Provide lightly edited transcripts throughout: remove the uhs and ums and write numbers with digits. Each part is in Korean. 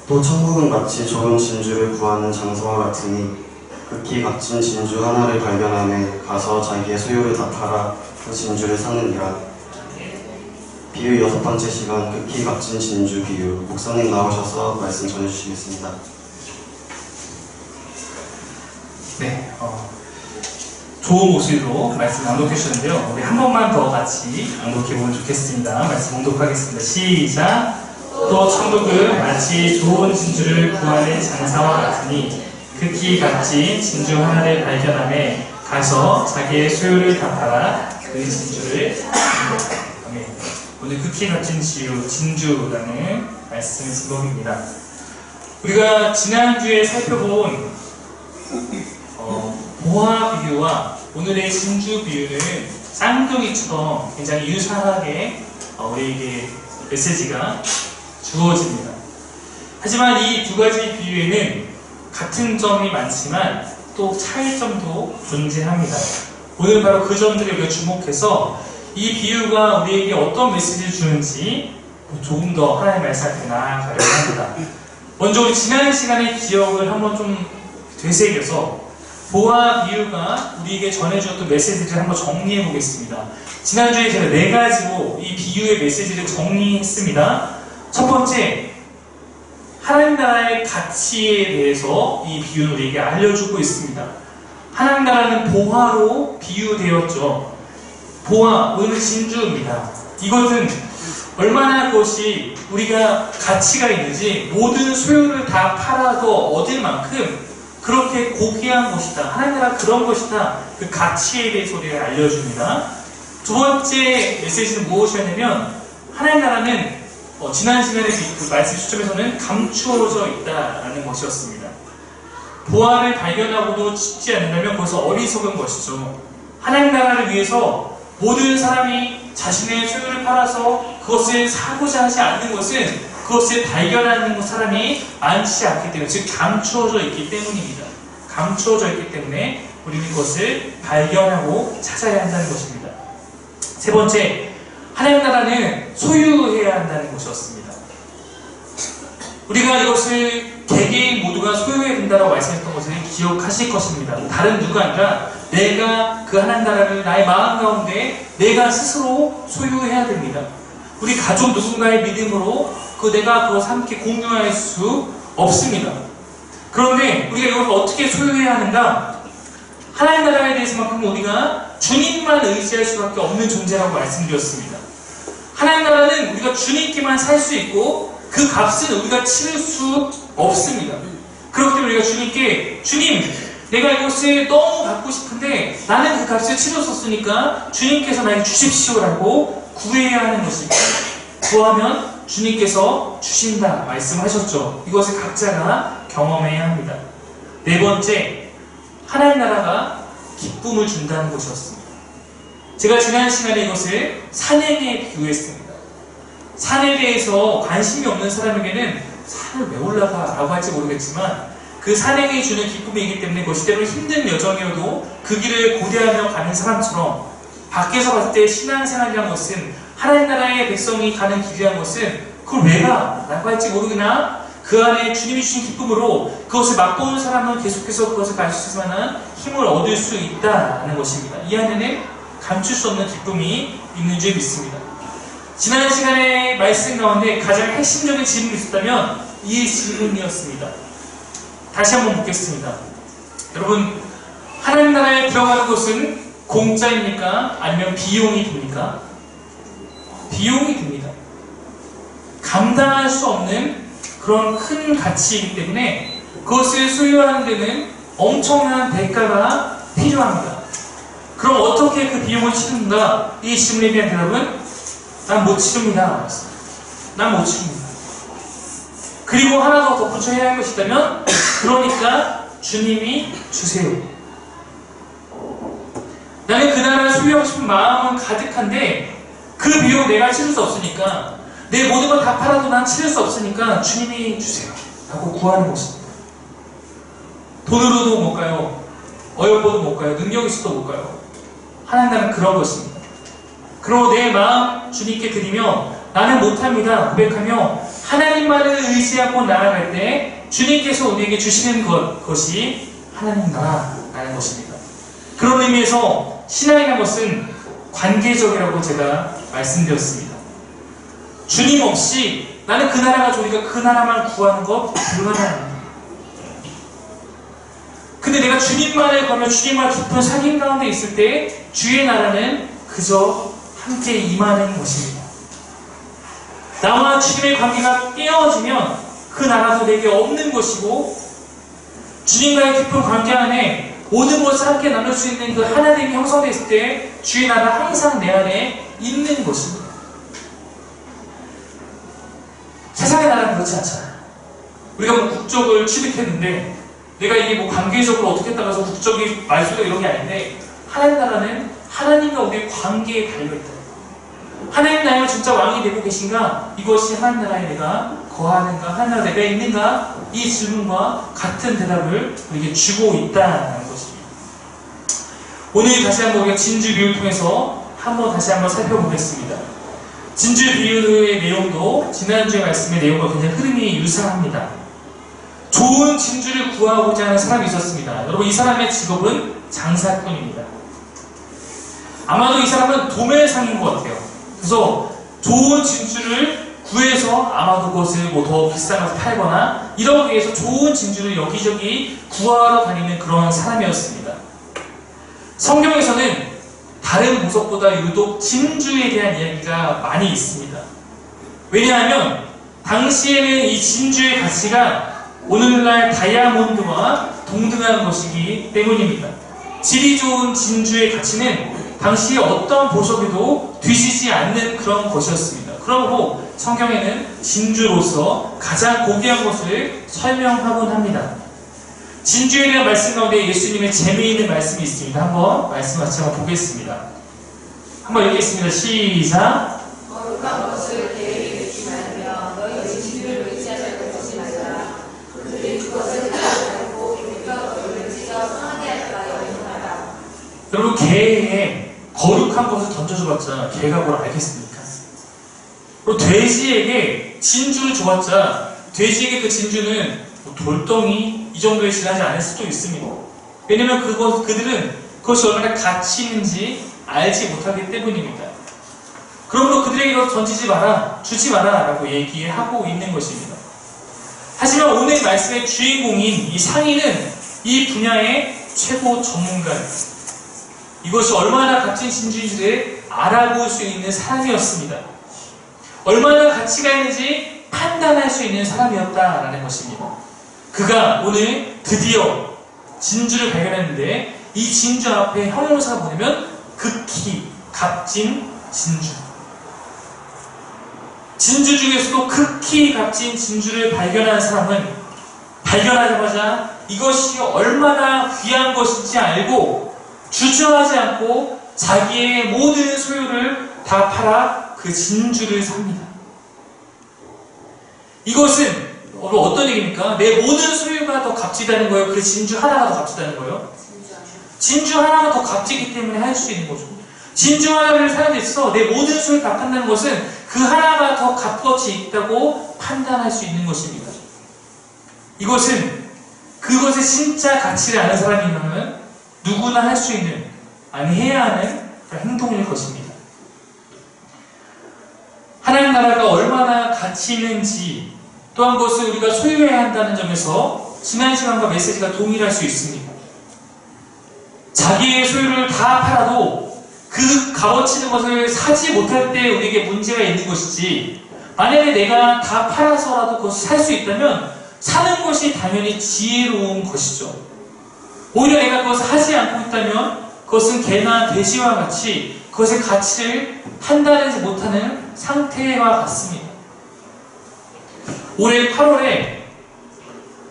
또 천국은 마치 좋은 진주를 구하는 장소와 같으니 극히 값진 진주 하나를 발견하며 가서 자기의 소유를 다 팔아 그 진주를 사느니라. 비유 6번째 시간, 극히 값진 진주 비유. 목사님 나오셔서 말씀 전해주시겠습니다. 네, 좋은 목소리로 말씀 낭독해 주셨는데요. 우리 한 번만 더 같이 낭독해 보면 좋겠습니다. 말씀 봉독하겠습니다. 시작! 또 천국은 마치 좋은 진주를 구하는 장사와 같으니 극히 값진 진주 하나를 발견하며 가서 자기의 소유를 다 팔아 그 진주를 삽니다. 오늘 극히 값진 진주라는 말씀의 제목입니다. 우리가 지난주에 살펴본 보화 비유와 오늘의 진주 비유는 쌍둥이처럼 굉장히 유사하게 우리에게 메시지가 주어집니다. 하지만 이 두 가지 비유에는 같은 점이 많지만 또 차이점도 존재합니다. 오늘 바로 그 점들에 우리가 주목해서 이 비유가 우리에게 어떤 메시지를 주는지 조금 더 하나님의 말씀 앞에 나아가려고 합니다. 먼저 우리 지난 시간의 기억을 한번 좀 되새겨서 보화 비유가 우리에게 전해주었던 메시지를 한번 정리해 보겠습니다. 지난주에 제가 4가지로 이 비유의 메시지를 정리했습니다. 첫 번째, 하나님 나라의 가치에 대해서 이 비유는 우리에게 알려주고 있습니다. 하나님 나라는 보화로 비유되었죠. 보화, 오늘 진주입니다. 이것은 얼마나 그것이 우리가 가치가 있는지 모든 소유를 다 팔아도 얻을 만큼 그렇게 고귀한 것이다. 하나님 나라 그런 것이다. 그 가치에 대해서 우리가 알려줍니다. 두 번째 메시지는 무엇이었냐면 하나님 나라는 지난 시간에 그 말씀 초점에서는 감추어져 있다라는 것이었습니다. 보화를 발견하고도 찾지 않는다면 그것은 어리석은 것이죠. 하나님 나라를 위해서 모든 사람이 자신의 소유를 팔아서 그것을 사고자 하지 않는 것은 그것을 발견하는 사람이 많지 않기 때문에, 즉 감추어져 있기 때문입니다. 감추어져 있기 때문에 우리는 그것을 발견하고 찾아야 한다는 것입니다. 세 번째, 하나님 나라는 소유해야 한다는 것이었습니다. 우리가 이것을 개개인 모두가 소유해야 된다고 말씀했던 것을 기억하실 것입니다. 다른 누가 아니라 내가 그 하나님 나라를 나의 마음 가운데 내가 스스로 소유해야 됩니다. 우리 가족 누군가의 믿음으로 내가 그것을 함께 공유할 수 없습니다. 그런데 우리가 이것을 어떻게 소유해야 하는가? 하나님 나라에 대해서만큼 우리가 주님만 의지할 수밖에 없는 존재라고 말씀드렸습니다. 하나님 나라는 우리가 주님께만 살 수 있고 그 값은 우리가 치를 수 없습니다. 그렇기 때문에 우리가 주님께 주님, 내가 이것을 너무 갖고 싶은데 나는 그 값을 치렀었으니까 주님께서 나에게 주십시오라고 구해야 하는 것입니다. 구하면 주님께서 주신다 말씀하셨죠. 이것을 각자가 경험해야 합니다. 네 번째, 하나님 나라가 기쁨을 준다는 것이었습니다. 제가 지난 시간에 이것을 산행에 비유했습니다. 산에 대해서 관심이 없는 사람에게는 산을 왜 올라가 라고 할지 모르겠지만 그 산행이 주는 기쁨이기 때문에 그것이 때로 힘든 여정이어도 그 길을 고대하며 가는 사람처럼 밖에서 봤을 때 신앙생활이라는 것은 하나님 나라의 백성이 가는 길이라는 것은 그걸 왜 가? 라고 할지 모르겠나 그 안에 주님이 주신 기쁨으로 그것을 맛보는 사람은 계속해서 그것을 가질 수 있을 만한 힘을 얻을 수 있다는 것입니다. 이 안에는 감출 수 없는 기쁨이 있는 줄 믿습니다. 지난 시간에 말씀 가운데 가장 핵심적인 질문이 있었다면 이 질문이었습니다. 다시 한번 묻겠습니다. 여러분, 하나님 나라에 들어가는 것은 공짜입니까? 아니면 비용이 듭니까? 비용이 듭니다. 감당할 수 없는 그런 큰 가치이기 때문에 그것을 소유하는 데는 엄청난 대가가 필요합니다. 그럼 어떻게 그 비용을 치른가? 이 질문에 대한 대답은 난 못 치릅니다. 난 못 치릅니다. 그리고 하나 더 덧붙여 해야 할 것이 있다면 그러니까 주님이 주세요. 나는 그 나라를 소유하고 싶은 마음은 가득한데 그 비용 내가 치를 수 없으니까 내 모든 걸 다 팔아도 난 치를 수 없으니까 주님이 주세요 라고 구하는 것입니다. 돈으로도 못 가요. 어여뻐도 못 가요. 능력이 있어도 못 가요. 하나님 나라는 그런 것입니다. 그리고 내 마음 주님께 드리며 나는 못합니다 고백하며 하나님만을 의지하고 나아갈 때 주님께서 우리에게 주시는 것이 하나님 나라라는 것입니다. 그런 의미에서 신앙이라는 것은 관계적이라고 제가 말씀드렸습니다. 주님 없이 나는 그 나라가 좋으니까 그 나라만 구하는 것 불가능합니다. 근데 내가 주님만을 구하며 주님과 깊은 사귐 가운데 있을 때 주의 나라는 그저 함께 임하는 것입니다. 나와 주님의 관계가 깨어지면 그 나라도 내게 없는 것이고, 주님과의 깊은 관계 안에 모든 것을 함께 나눌 수 있는 그 하나님이 형성되었을 때 주의 나라 항상 내 안에 있는 것입니다. 세상의 나라는 그렇지 않잖아요. 우리가 뭐 국적을 취득했는데 내가 이게 뭐 관계적으로 어떻게 따라서 국적이 말소가 이런 게 아닌데, 하나님 나라는 하나님과 우리의 관계에 달려있다. 하나님 나라가 진짜 왕이 되고 계신가? 이것이 하나님 나라에 내가 거하는가? 하나님 나라에 내가 있는가? 이 질문과 같은 대답을 우리에게 주고 있다는 것입니다. 오늘 다시 한번 우리가 진주 비유를 통해서 다시 한번 살펴보겠습니다. 진주 비유의 내용도 지난주의 말씀의 내용과 굉장히 흐름이 유사합니다. 좋은 진주를 구하고자 하는 사람이 있었습니다. 여러분, 이 사람의 직업은 장사꾼입니다. 아마도 이 사람은 도매상인 것 같아요. 그래서 좋은 진주를 구해서 아마도 그것을 뭐 더 비싼 것을 팔거나 이러기 위해서 좋은 진주를 여기저기 구하러 다니는 그런 사람이었습니다. 성경에서는 다른 보석보다 유독 진주에 대한 이야기가 많이 있습니다. 왜냐하면 당시에는 이 진주의 가치가 오늘날 다이아몬드와 동등한 것이기 때문입니다. 질이 좋은 진주의 가치는 당시에 어떤 보석에도 뒤지지 않는 그런 것이었습니다. 그러므로 성경에는 진주로서 가장 고귀한 것을 설명하곤 합니다. 진주에 대한 말씀 가운데 예수님의 재미있는 말씀이 있습니다. 한번 말씀 같이 한번 보겠습니다. 한번 읽겠습니다. 시작. 거룩한 것을 계획에 넣지 말며 너희 진주를 의지하지 것이지 말라. 그들이 그것을 가지고 우리가 너희를 찢어 상하게 할까 염려하라. 여러분, 개에 거룩한 것을 던져줘봤자 개가 뭘 알겠습니까? 그리고 돼지에게 진주를 줘봤자 돼지에게 그 진주는 뭐 돌덩이 이 정도에 지나지 않을 수도 있습니다. 왜냐면 그들은 그것이 얼마나 가치 있는지 알지 못하기 때문입니다. 그러므로 그들에게 이것을 던지지 마라, 주지 마라 라고 얘기하고 있는 것입니다. 하지만 오늘 말씀의 주인공인 이 상인은 이 분야의 최고 전문가입니다. 이것이 얼마나 값진 진주인지를 알아볼 수 있는 사람이었습니다. 얼마나 가치가 있는지 판단할 수 있는 사람이었다라는 것입니다. 그가 오늘 드디어 진주를 발견했는데 이 진주 앞에 형용사가 뭐냐면 극히 값진 진주. 진주 중에서도 극히 값진 진주를 발견한 사람은 발견하자마자 이것이 얼마나 귀한 것인지 알고 주저하지 않고 자기의 모든 소유를 다 팔아 그 진주를 삽니다. 이것은 어떤 얘기입니까? 내 모든 소유가 더 값지다는 거예요? 그 진주 하나가 더 값지다는 거예요? 진주 하나가 더 값지기 때문에 할 수 있는 거죠. 진주 하나를 사는 데 있어서 내 모든 소유를 다 판다는 것은 그 하나가 더 값어치 있다고 판단할 수 있는 것입니다. 이것은 그것의 진짜 가치를 아는 사람이라면 누구나 할 수 있는, 아니 해야 하는 그런 행동일 것입니다. 하나님 나라가 얼마나 가치 있는지 또한 그것을 우리가 소유해야 한다는 점에서 지난 시간과 메시지가 동일할 수 있습니다. 자기의 소유를 다 팔아도 그 값어치는 것을 사지 못할 때 우리에게 문제가 있는 것이지, 만약에 내가 다 팔아서라도 그것을 살 수 있다면 사는 것이 당연히 지혜로운 것이죠. 오히려 내가 그것을 하지 않고 있다면 그것은 개나 돼지와 같이 그것의 가치를 판단하지 못하는 상태와 같습니다. 올해 8월에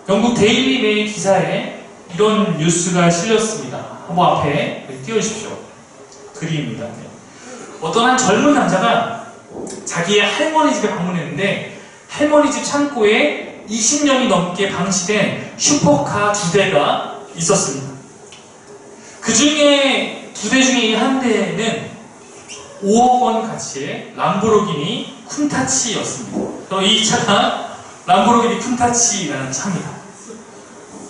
영국 데일리 메일 기사에 이런 뉴스가 실렸습니다. 한번 앞에 띄워주십시오. 글입니다. 어떤 한 젊은 남자가 자기의 할머니 집에 방문했는데 할머니 집 창고에 20년이 넘게 방치된 슈퍼카 2대가 있었습니다. 그 중에 2대 중에 한 대는 5억 원 가치의 람보르기니 쿤타치였습니다. 이 차가 람보르기니 쿤타치라는 차입니다.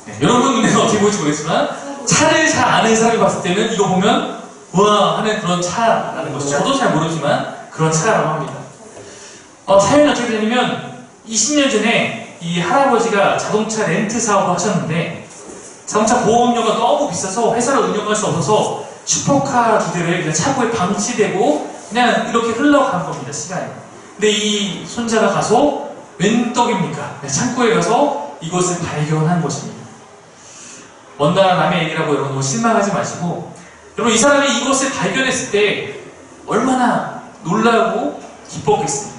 네, 여러분 눈에는 어떻게 보일지 모르겠지만 차를 잘 아는 사람이 봤을 때는 이거 보면 우와 하는 그런 차라는 것이죠. 저도 잘 모르지만 그런 차라고 합니다. 차이는 어떻게 되냐면 20년 전에 이 할아버지가 자동차 렌트 사업을 하셨는데 자동차 보험료가 너무 비싸서 회사를 운영할 수 없어서 슈퍼카 2대를 그냥 차고에 방치되고 그냥 이렇게 흘러간 겁니다, 시간이. 근데 이 손자가 가서 웬 떡입니까? 창고에 가서 이것을 발견한 것입니다. 먼 나라 남의 얘기라고 여러분 너무 실망하지 마시고, 여러분 이 사람이 이것을 발견했을 때 얼마나 놀라고 기뻤겠습니까?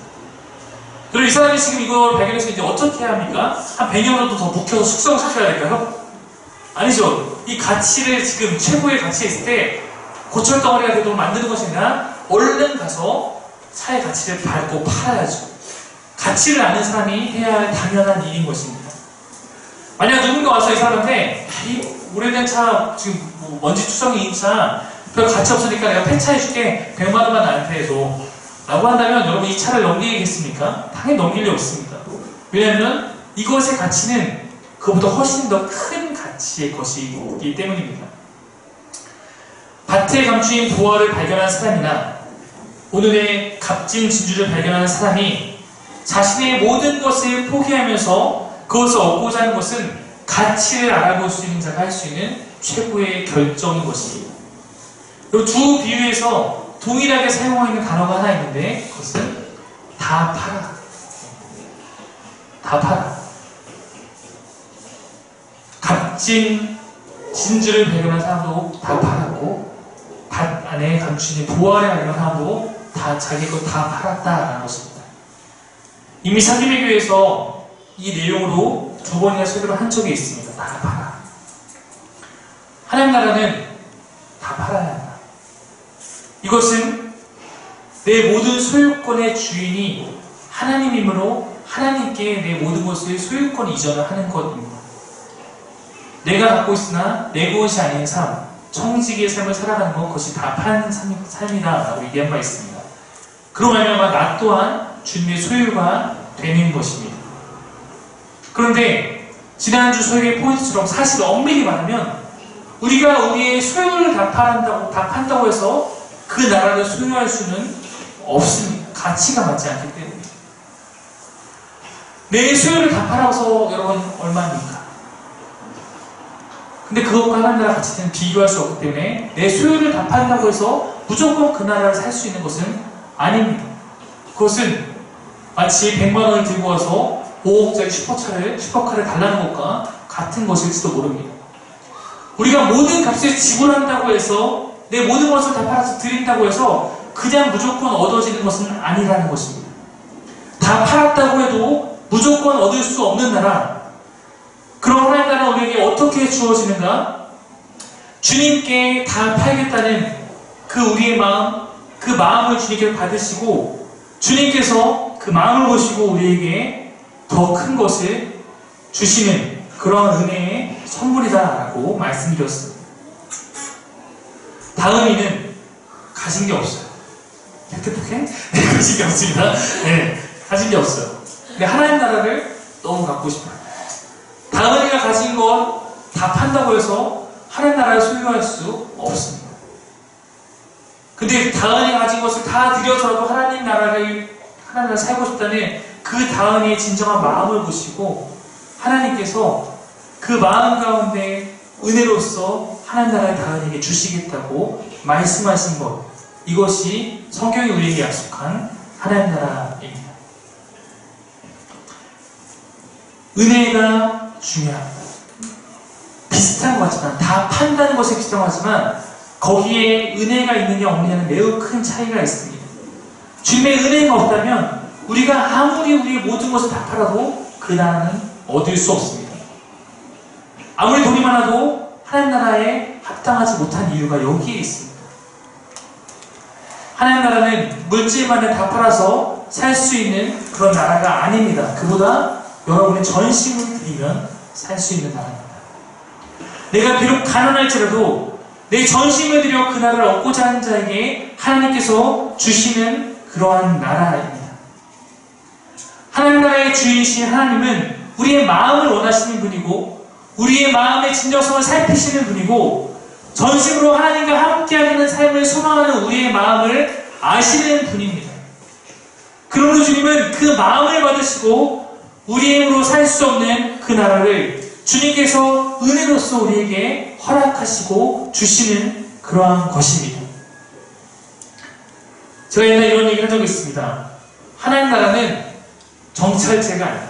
그리고 이 사람이 지금 이걸 발견해서 이제 어떻게 해야 합니까? 한 100년 정도 더 묵혀서 숙성시켜야 될까요? 아니죠. 이 가치를 지금 최고의 가치에 있을 때 고철덩어리가 되도록 만드는 것이 아니라 얼른 가서 차의 가치를 밟고 팔아야죠. 가치를 아는 사람이 해야 할 당연한 일인 것입니다. 만약 누군가 와서 이 사람한테 이 오래된 차 지금 뭐 먼지 투성이인 차 별 가치 없으니까 내가 폐차해줄게 100만 원만 나한테 해줘 라고 한다면 여러분 이 차를 넘기겠습니까? 당연히 넘길 리 없습니다. 왜냐하면 이것의 가치는 그보다 훨씬 더 큰 가치의 것이기 때문입니다. 밭에 감추인 부활을 발견한 사람이나 오늘의 값진 진주를 발견하는 사람이 자신의 모든 것을 포기하면서 그것을 얻고자 하는 것은 가치를 알아볼 수 있는 자가 할 수 있는 최고의 결정인 것입니다. 이 두 비유에서 동일하게 사용하고 있는 단어가 하나 있는데 그것은 다 팔아. 다 팔아. 값진 진주를 발견한 사람도 다 팔았고 밭 안에 감추인 보화를 발견한 사람도 다 자기 것 다 팔았다라는 것입니다. 이미 사김의 교회에서 이 내용으로 2번이나 설교를 한 적이 있습니다. 다 팔아. 하나님 나라는 다 팔아야 한다. 이것은 내 모든 소유권의 주인이 하나님이므로 하나님께 내 모든 것을 소유권 이전을 하는 것입니다. 내가 갖고 있으나 내 것이 아닌 삶, 청지기의 삶을 살아가는 것, 그것이 다 판 삶이다라고 얘기한 바 있습니다. 그로 말미암아 나 또한 주님의 소유가 되는 것입니다. 그런데 지난주 설교의 포인트처럼 사실 엄밀히 말하면 우리가 우리의 소유를 다 판다고 해서 그 나라를 소유할 수는 없습니다. 가치가 맞지 않기 때문에. 내 소유를 다 팔아서 여러분 얼마입니까? 근데 그것과 하나님 나라 가치는 비교할 수 없기 때문에 내 소유를 다 판다고 해서 무조건 그 나라를 살 수 있는 것은 아닙니다. 그것은 마치 100만 원을 들고 와서 5억짜리 슈퍼카를 달라는 것과 같은 것일지도 모릅니다. 우리가 모든 값을 지불한다고 해서 내 모든 것을 다 팔아서 드린다고 해서 그냥 무조건 얻어지는 것은 아니라는 것입니다. 다 팔았다고 해도 무조건 얻을 수 없는 나라, 그런 하나님 나라는 우리에게 어떻게 주어지는가? 주님께 다 팔겠다는 그 우리의 마음, 그 마음을 주님께 받으시고 주님께서 그 마음을 보시고 우리에게 더 큰 것을 주시는 그런 은혜의 선물이다라고 말씀드렸습니다. 다음 이는 가진 게 없어요. 팩트포켓? 네, 가진 게 없습니다. 네, 가진 게 없어요. 근데 하나님 나라를 너무 갖고 싶어요. 다은이가 가진 것 다 판다고 해서 하나님 나라를 소유할 수 없습니다. 근데 다은이가 가진 것을 다 들여서라도 하나님 나라를 살고 싶다는 그 다은이의 진정한 마음을 보시고 하나님께서 그 마음 가운데 은혜로서 하나님 나라를 다은이에게 주시겠다고 말씀하신 것, 이것이 성경이 우리에게 약속한 하나님 나라입니다. 은혜가 중요합니다. 비슷한 것 같지만, 다 판다는 것이 비슷한 것 같지만 거기에 은혜가 있느냐 없느냐는 매우 큰 차이가 있습니다. 주님의 은혜가 없다면 우리가 아무리 우리의 모든 것을 다 팔아도 그 나라는 얻을 수 없습니다. 아무리 돈이 많아도 하나님 나라에 합당하지 못한 이유가 여기에 있습니다. 하나님 나라는 물질만을 다 팔아서 살 수 있는 그런 나라가 아닙니다. 그보다 여러분의 전심을 드리면 살 수 있는 나라입니다. 내가 비록 가난할지라도 내 전심을 들여 그 나라를 얻고자 하는 자에게 하나님께서 주시는 그러한 나라입니다. 하나님 나라의 주인이신 하나님은 우리의 마음을 원하시는 분이고 우리의 마음의 진정성을 살피시는 분이고 전심으로 하나님과 함께하는 삶을 소망하는 우리의 마음을 아시는 분입니다. 그러므로 주님은 그 마음을 받으시고 우리의 힘으로 살 수 없는 그 나라를 주님께서 은혜로서 우리에게 허락하시고 주시는 그러한 것입니다. 제가 옛날에 이런 얘기를 한 적이 있습니다. 하나님 나라는 정찰제가 아니다.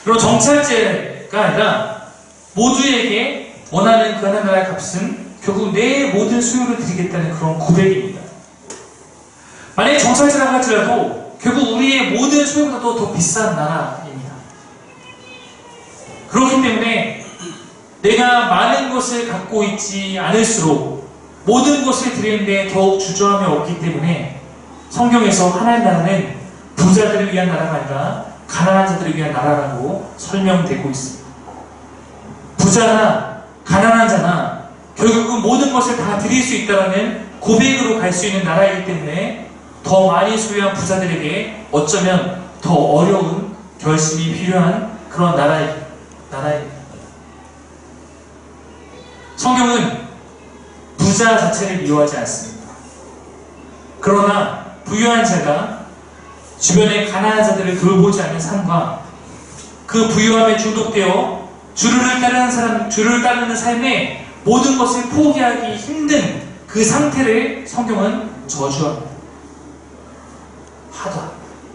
그리고 정찰제가 아니라 모두에게 원하는 그 하나님 나라의 값은 결국 내 모든 수요를 드리겠다는 그런 고백입니다. 만약에 정찰제라고 할지라도 결국 우리의 모든 수요보다도 더 비싼 나라입니다. 그렇기 때문에 내가 많은 것을 갖고 있지 않을수록 모든 것을 드리는데 더욱 주저함이 없기 때문에 성경에서 하나님 나라는 부자들을 위한 나라가 아니라 가난한 자들을 위한 나라라고 설명되고 있습니다. 부자나 가난한 자나 결국은 모든 것을 다 드릴 수 있다는 고백으로 갈 수 있는 나라이기 때문에 더 많이 소유한 부자들에게 어쩌면 더 어려운 결심이 필요한 그런 나라입니다. 성경은 부자 자체를 미워하지 않습니다. 그러나 부유한 자가 주변의 가난한 자들을 돌보지 않는 삶과 그 부유함에 중독되어 주를 따르는 삶에 모든 것을 포기하기 힘든 그 상태를 성경은 저주합니다.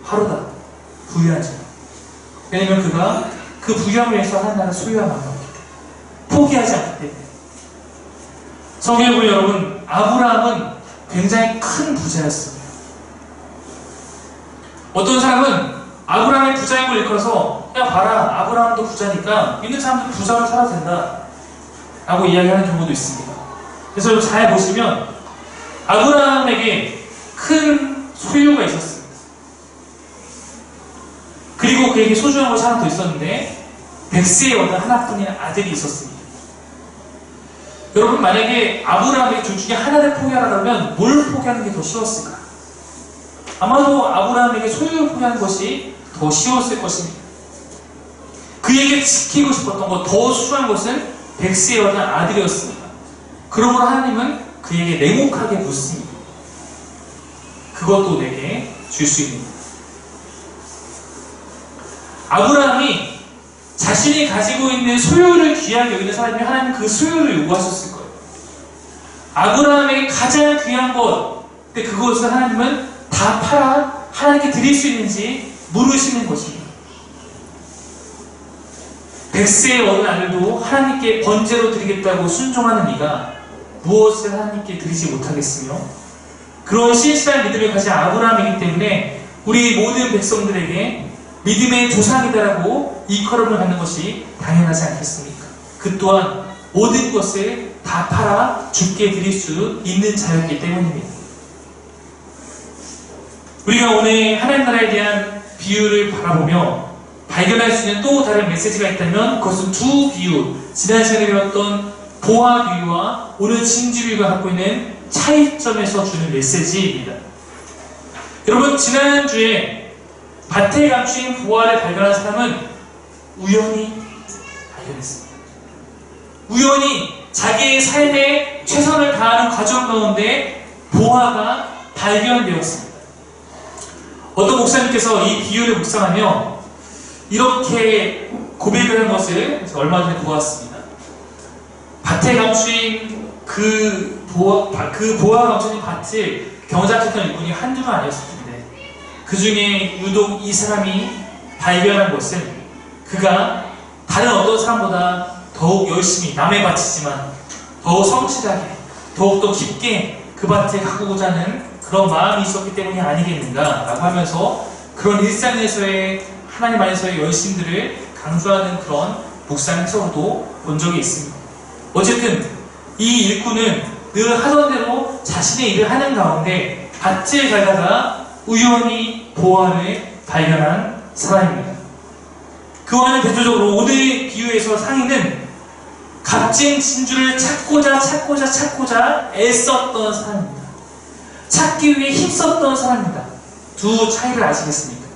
하루다 부유한 자. 왜냐면 그가 그 부유함을 위해서 하나님 나라 소유함을 얻기 때문에 포기하지 않기 때문에. 성경에 보면 여러분 아브라함은 굉장히 큰 부자였습니다. 어떤 사람은 아브라함의 부자인 걸 일컬어서 야 봐라 아브라함도 부자니까 있는 사람도 부자로 살아도 된다 라고 이야기하는 경우도 있습니다. 그래서 여러분 잘 보시면 아브라함에게 큰 소유가 있었습니다. 그리고 그에게 소중한 것이 하나 더 있었는데 백세에 얻은 하나뿐인 아들이 있었습니다. 여러분 만약에 아브라함에게 둘 중에 하나를 포기하라면 뭘 포기하는 게 더 쉬웠을까? 아마도 아브라함에게 소유를 포기하는 것이 더 쉬웠을 것입니다. 그에게 지키고 싶었던 것, 더 소중한 것은 백세에 얻은 아들이었습니다. 그러므로 하나님은 그에게 냉혹하게 묻습니다. 그것도 내게 줄 수 있는 것. 아브라함이 자신이 가지고 있는 소유를 귀하게 여기는 사람이 하나님 그 소유를 요구하셨을 거예요. 아브라함에게 가장 귀한 것, 근데 그것을 하나님은 다 팔아 하나님께 드릴 수 있는지 물으시는 것입니다. 백세에 얻은 아들도 하나님께 번제로 드리겠다고 순종하는 이가 무엇을 하나님께 드리지 못하겠으며 그런 신실한 믿음을 가진 아브라함이기 때문에 우리 모든 백성들에게 믿음의 조상이다라고 일컬음을 받는 것이 당연하지 않겠습니까? 그 또한 모든 것을 다 팔아 주께 드릴 수 있는 자였기 때문입니다. 우리가 오늘 하나님 나라에 대한 비유를 바라보며 발견할 수 있는 또 다른 메시지가 있다면 그것은 두 비유, 지난 시간에 배웠던 보화 비유와 오늘 진주 비유가 갖고 있는 차이점에서 주는 메시지입니다. 여러분 지난주에 밭에 감추인 보화를 발견한 사람은 우연히 발견했습니다. 우연히 자기의 삶에 최선을 다하는 과정 가운데 보화가 발견되었습니다. 어떤 목사님께서 이 비유를 묵상하며 이렇게 고백을 한 것을 얼마 전에 보았습니다. 밭에 감추인 그 보화가 감춰진 밭을 경작했던 일꾼이 한두가 아니었을 텐데 그 중에 유독 이 사람이 발견한 것은 그가 다른 어떤 사람보다 더욱 열심히 남의 밭이지만 더욱 성실하게 더욱더 깊게 그 밭에 가고자 하는 그런 마음이 있었기 때문이 아니겠는가 라고 하면서 그런 일상에서의 하나님 안에서의 열심들을 강조하는 그런 묵상 해석도 본 적이 있습니다. 어쨌든 이 일꾼은 늘 하던 대로 자신의 일을 하는 가운데 밭을 가다가 우연히 보화를 발견한 사람입니다. 그와는 대조적으로 오늘 비유에서 상인은 값진 진주를 찾고자 애썼던 사람입니다. 찾기 위해 힘썼던 사람입니다. 두 차이를 아시겠습니까?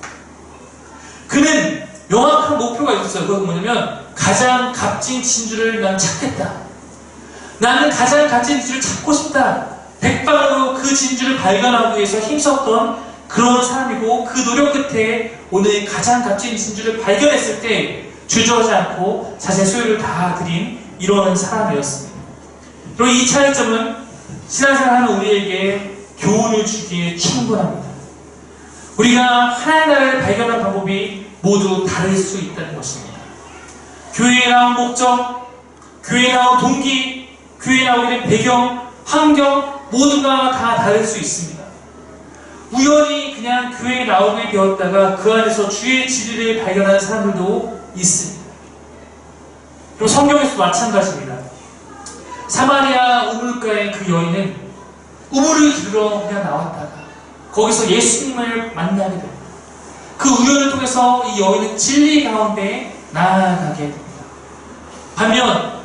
그는 명확한 목표가 있었어요. 그건 뭐냐면 가장 값진 진주를 난 찾겠다. 나는 가장 값진 진주를 찾고 싶다. 백방으로 그 진주를 발견하기 위해서 힘썼던 그런 사람이고, 그 노력 끝에 오늘 가장 값진 진주를 발견했을 때 주저하지 않고 자신의 소유를 다 드린 이런 사람이었습니다. 그리고 이 차이점은 신앙생활하는 우리에게 교훈을 주기에 충분합니다. 우리가 하나님의 나라를 발견한 방법이 모두 다를 수 있다는 것입니다. 교회에 나온 목적, 교회에 나온 동기, 교회에 나오게 된 배경, 환경 모두가 다 다를 수 있습니다. 우연히 그냥 교회에 나오게 되었다가 그 안에서 주의 진리를 발견하는 사람들도 있습니다. 그리고 성경에서도 마찬가지입니다. 사마리아 우물가의 그 여인은 우물을 들으러 그냥 나왔다가 거기서 예수님을 만나게 됩니다. 그 우연을 통해서 이 여인은 진리 가운데 나아가게 됩니다. 반면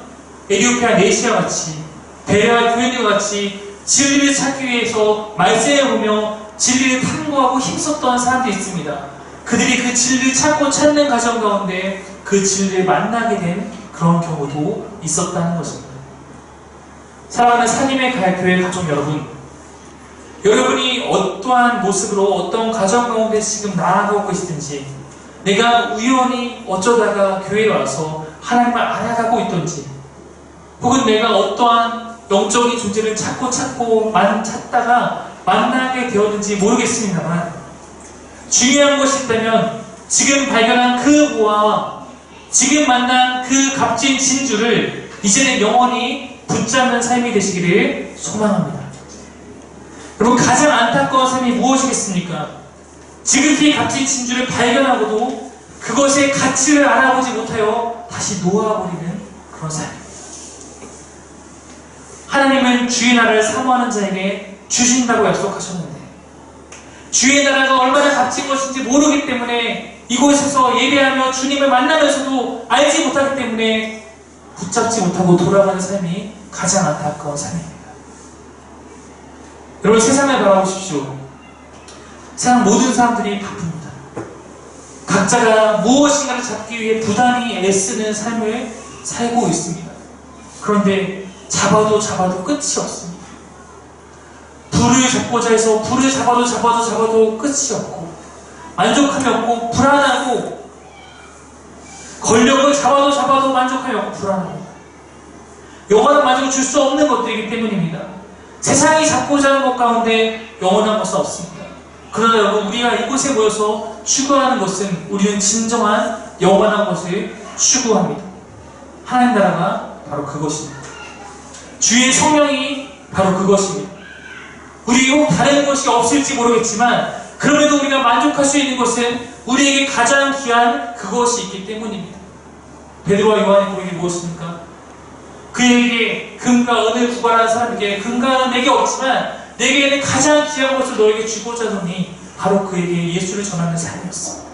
에티오피아 내시와 같이, 베레아 교인들과 같이 진리를 찾기 위해서 말씀을 보며 진리를 탐구하고 힘썼던 사람들이 있습니다. 그들이 그 진리를 찾고 찾는 과정 가운데 그 진리를 만나게 된 그런 경우도 있었다는 것입니다. 사랑하는 사님의 교회 가족 여러분, 여러분이 어떠한 모습으로 어떤 가정 가운데 지금 나아가고 계시든지, 내가 우연히 어쩌다가 교회에 와서 하나님을 알아가고 있던지, 혹은 내가 어떠한 영적인 존재를 찾다가 만나게 되었는지 모르겠습니다만, 중요한 것이 있다면 지금 발견한 그 보화와 지금 만난 그 값진 진주를 이제는 영원히 붙잡는 삶이 되시기를 소망합니다. 여러분, 가장 안타까운 삶이 무엇이겠습니까? 지극히 값진 진주를 발견하고도 그것의 가치를 알아보지 못하여 다시 놓아버리는 그런 삶입니다. 하나님은 주의 나라를 사모하는 자에게 주신다고 약속하셨는데, 주의 나라가 얼마나 값진 것인지 모르기 때문에 이곳에서 예배하며 주님을 만나면서도 알지 못하기 때문에 붙잡지 못하고 돌아가는 삶이 가장 안타까운 삶입니다. 여러분, 세상을 바라보십시오. 세상 모든 사람들이 바쁩니다. 각자가 무엇인가를 잡기 위해 부단히 애쓰는 삶을 살고 있습니다. 그런데 잡아도 끝이 없습니다. 불을 잡고자 해서 불을 잡아도 끝이 없고, 만족함이 없고 불안하고, 권력을 잡아도 만족함이 없고 불안하고, 영원한 만족을 줄 수 없는 것들이기 때문입니다. 세상이 잡고자 하는 것 가운데 영원한 것은 없습니다. 그러나 여러분, 우리가 이곳에 모여서 추구하는 것은, 우리는 진정한 영원한 것을 추구합니다. 하나님 나라가 바로 그것입니다. 주의 성령이 바로 그것입니다. 우리가 다른 것이 없을지 모르겠지만, 그럼에도 우리가 만족할 수 있는 것은 우리에게 가장 귀한 그것이 있기 때문입니다. 베드로와 요한이 고백이 무엇입니까? 그에게 금과 은을 구걸하는 사람에게 금과 은은 내게 없지만 내게는 가장 귀한 것을 너에게 주고자 하노니, 바로 그에게 예수를 전하는 삶이었습니다.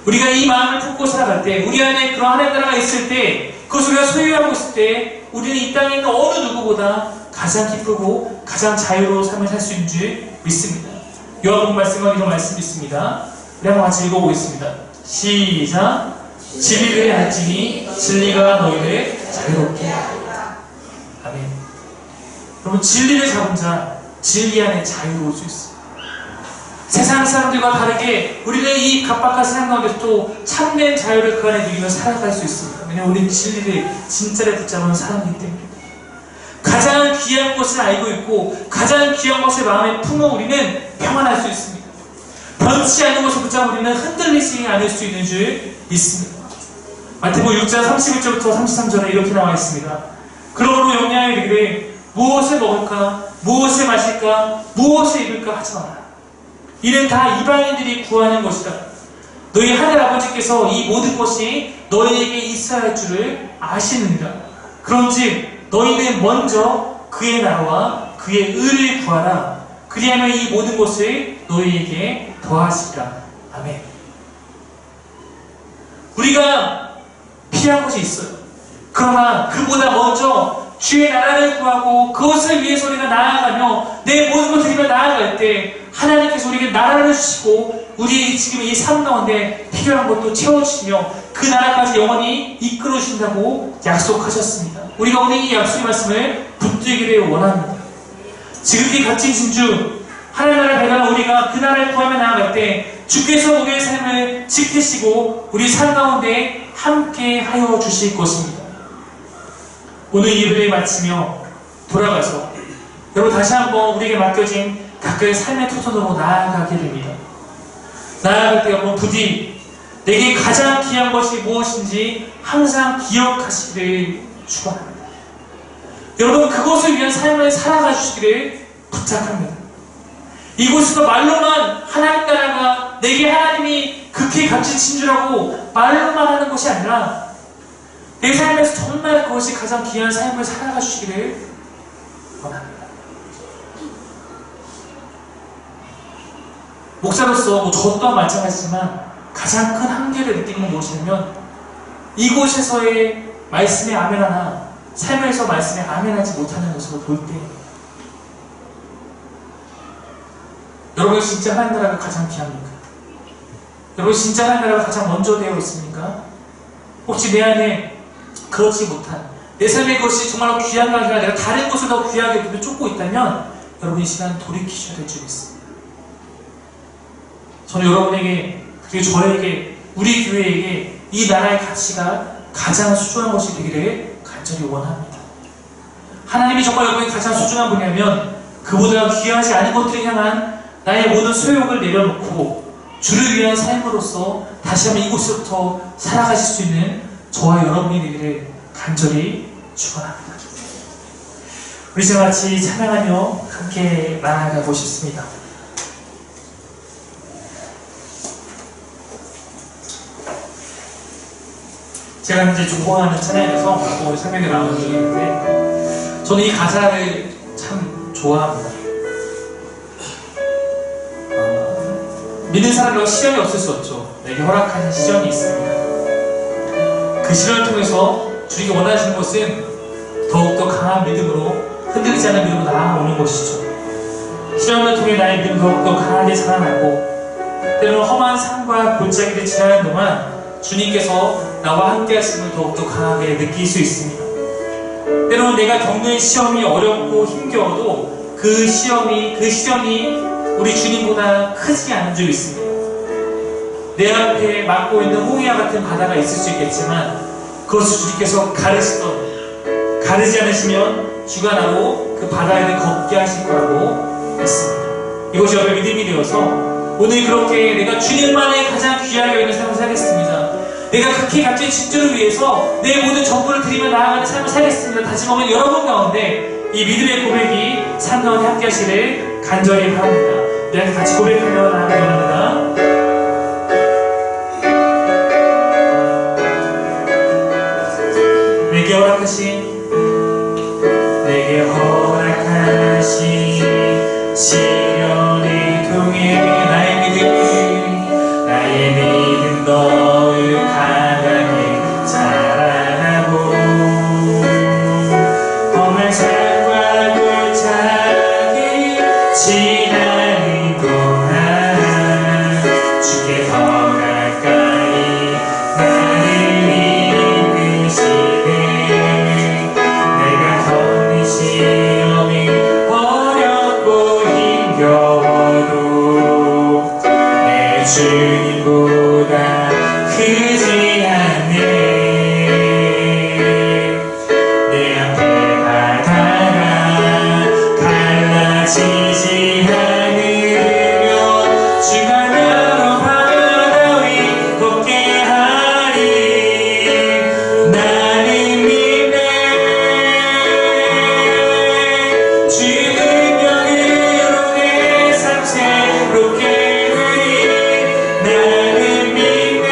우리가 이 마음을 품고 살아갈 때, 우리 안에 그런 하나님 나라가 있을 때, 그것을 우리가 소유하고 있을 때, 우리는 이 땅에 있는 어느 누구보다 가장 기쁘고 가장 자유로운 삶을 살 수 있는 줄 믿습니다. 요한복음 말씀은 이런 말씀이 있습니다. 우리 한번 같이 읽어보겠습니다. 시작. 진리를 알지니 진리가 너희를 자유롭게 하리라. 아멘. 여러분, 진리를 잡은 자, 진리 안에 자유로울 수 있습니다. 세상 사람들과 다르게 우리는 이 각박한 세상 가운데서도 참된 자유를 그 안에 누리며 살아갈 수 있습니다. 왜냐하면 우리는 진리를 진짜를 붙잡은 사람이기 때문입니다. 가장 귀한 것을 알고 있고 가장 귀한 것을 마음에 품어 우리는 평안할 수 있습니다. 변치 않는 것을 붙잡아 우리는 흔들리지 않을 수 있는 줄 믿습니다. 마태복음 6장 31절부터 33절에 이렇게 나와 있습니다. 그러므로 영양에 이르기를 무엇을 먹을까, 무엇을 마실까, 무엇을 입을까 하지 마라. 이는 다 이방인들이 구하는 것이다. 너희 하늘 아버지께서 이 모든 것이 너희에게 있어야 할 줄을 아시느니라. 그런즉 너희는 먼저 그의 나라와 그의 의를 구하라. 그리하면 이 모든 것을 너희에게 더하시리라. 아멘. 우리가 필요한 것이 있어요. 그러나 그보다 먼저 주의 나라를 구하고 그것을 위해서 우리가 나아가며 내 모든 것을 드리며 나아갈 때 하나님께서 우리에게 나라를 주시고 우리 지금 이 삶 가운데 필요한 것도 채워주시며 그 나라까지 영원히 이끌어 주신다고 약속하셨습니다. 우리가 오늘 이 약속의 말씀을 붙들기를 원합니다. 지극히 값진 진주 하나님 나라를 발견한 우리가 그 나라를 구하며 나아갈 때 주께서 우리의 삶을 지키시고 우리 삶 가운데 함께 하여 주실 것입니다. 오늘 이 예배를 마치며 돌아가서 여러분 다시 한번 우리에게 맡겨진 각각의 삶의 토전으로 나아가게 됩니다. 나아갈 때 여러분 부디 내게 가장 귀한 것이 무엇인지 항상 기억하시기를 축원합니다. 여러분 그것을 위한 삶을 살아가 주시기를 부탁합니다. 이곳에서 말로만 하나님 나라가 내게 하나님이 극히 값진 진주라고 말로만 하는 것이 아니라 내 삶에서 정말 그것이 가장 귀한 삶을 살아가 주시기를 원합니다. 목사로서 저 또한 마찬가지지만 가장 큰 한계를 느끼는 건 무엇이냐면 이곳에서의 말씀에 아멘하나 삶에서 말씀에 아멘하지 못하는 것으로 볼 때 여러분 진짜 하나님 나라가 가장 귀합니까? 여러분 진짜 하나님 나라가 가장 먼저 되어 있습니까? 혹시 내 안에 그렇지 못한 내 삶에 그것이 정말로 귀한 것이 아니라 내가 다른 것을 더 귀하게 쫓고 있다면 여러분 이 시간 돌이키셔야 될 줄 믿습니다. 저는 여러분에게 그리고 저에게 우리 교회에게 이 나라의 가치가 가장 소중한 것이 되기를 간절히 원합니다. 하나님이 정말 여러분이 가장 소중한 분이라면 그보다 귀하지 않은 것들을 향한 나의 모든 소욕을 내려놓고 주를 위한 삶으로서 다시 한번 이곳에서부터 살아가실 수 있는 저와 여러분이 되기를 간절히 축원합니다. 우리 지금 같이 찬양하며 함께 나아가고 싶습니다. 제가 이제 좋아하는 찬양에서 오늘 설명이 나오는 중에 있는데 저는 이 가사를 참 좋아합니다. 믿는 사람이라고 시련이 없을 수 없죠. 내게 허락하신 시련이 있습니다. 그 시련을 통해서 주님이 원하시는 것은 더욱더 강한 믿음으로 흔들리지 않는 믿음으로 나아오는 것이죠. 시련을 통해 나의 믿음이 더욱더 강하게 자라나고 때로는 험한 산과 골짜기를 지나는 동안 주님께서 나와 함께 하심을 더욱더 강하게 느낄 수 있습니다. 때로는 내가 겪는 시험이 어렵고 힘겨워도 그 시련이 우리 주님보다 크지 않은 줄 있습니다. 내 앞에 막고 있는 홍해와 같은 바다가 있을 수 있겠지만 그것을 주님께서 가르지 않으시면 주가 나로 그 바다에는 걷게 하실 거라고 믿습니다. 이것이 여러분의 믿음이 되어서 오늘 그렇게 내가 주님만의 가장 귀하게 여기는 삶을 살겠습니다. 내가 극히 값진 진주를 위해서 내 모든 전부를 드리며 나아가는 삶을 살겠습니다. 다짐하면 여러분 가운데 이 믿음의 고백이 삶 가운데 함께 하시를 간절히 바랍니다. 우리 같이 고백하며 나아가기 원합니다. 내게 허락하신 시련을 통해 나의 믿음 더욱 강하게 자라나고 험한 산과 골짜기 지나는 동안 주께 더 가까이 나를 이끄시네. 내가 겪는 시험이 어렵고 힘겨워도 내 주님보다 크지 않네. 내 앞에 바다가 갈라지지 않으며 주가 나로 바다 위 걷게 하리. 나는 믿네. 주 능력으로 내 삶 새롭게 되리. 나는 믿네.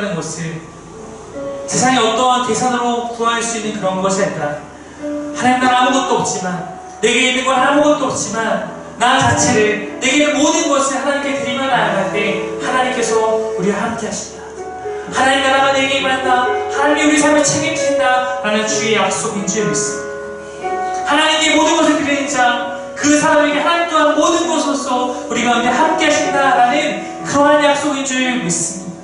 구원이라는 것을 세상에 어떠한 계산으로 구할 수 있는 그런 것이 아니라 하나님 나는 아무것도 없지만 내게 있는 건 아무것도 없지만 나 자체를 내게 있는 모든 것을 하나님께 드리며 나아갈 때 하나님께서 우리와 함께 하신다. 하나님 나라가 내게 임한다. 하나님이 우리 삶을 책임진다 라는 주의 약속인 줄 믿습니다. 하나님께 모든 것을 드리는 자 그 사람에게 하나님 또한 모든 것으로서 우리 가운데 함께 하신다라는 그러한 약속인 줄 믿습니다.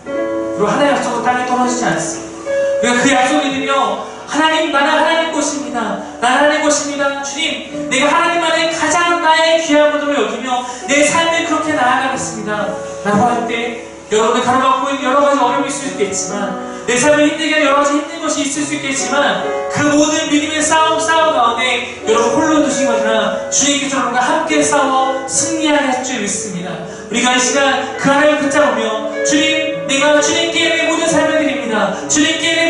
그리고 하나님의 약속은 땅에 떨어지지 않습니다. 우리가 그 약속을 믿으며 하나님 나는 하나님 것입니다. 나는 하나님 것입니다. 주님 내가 하나님만의 가장 나의 귀한 것으로 여기며 내 삶을 그렇게 나아가겠습니다 라고 할 때 여러분이 가로막고 있는 여러 가지 어려움이 있을 수 있겠지만 내 삶을 힘들게 하는 여러 가지 힘든 것이 있을 수 있겠지만 그 모든 믿음의 싸움 가운데 여러분 홀로 두신 것이나 주님께서 여러분과 함께 싸워 승리하게 할 줄 믿습니다. 우리가 이 시간 그 하나님을 붙잡으며 주님 내가 주님께 내 모든 삶을 드립니다. 주님께 내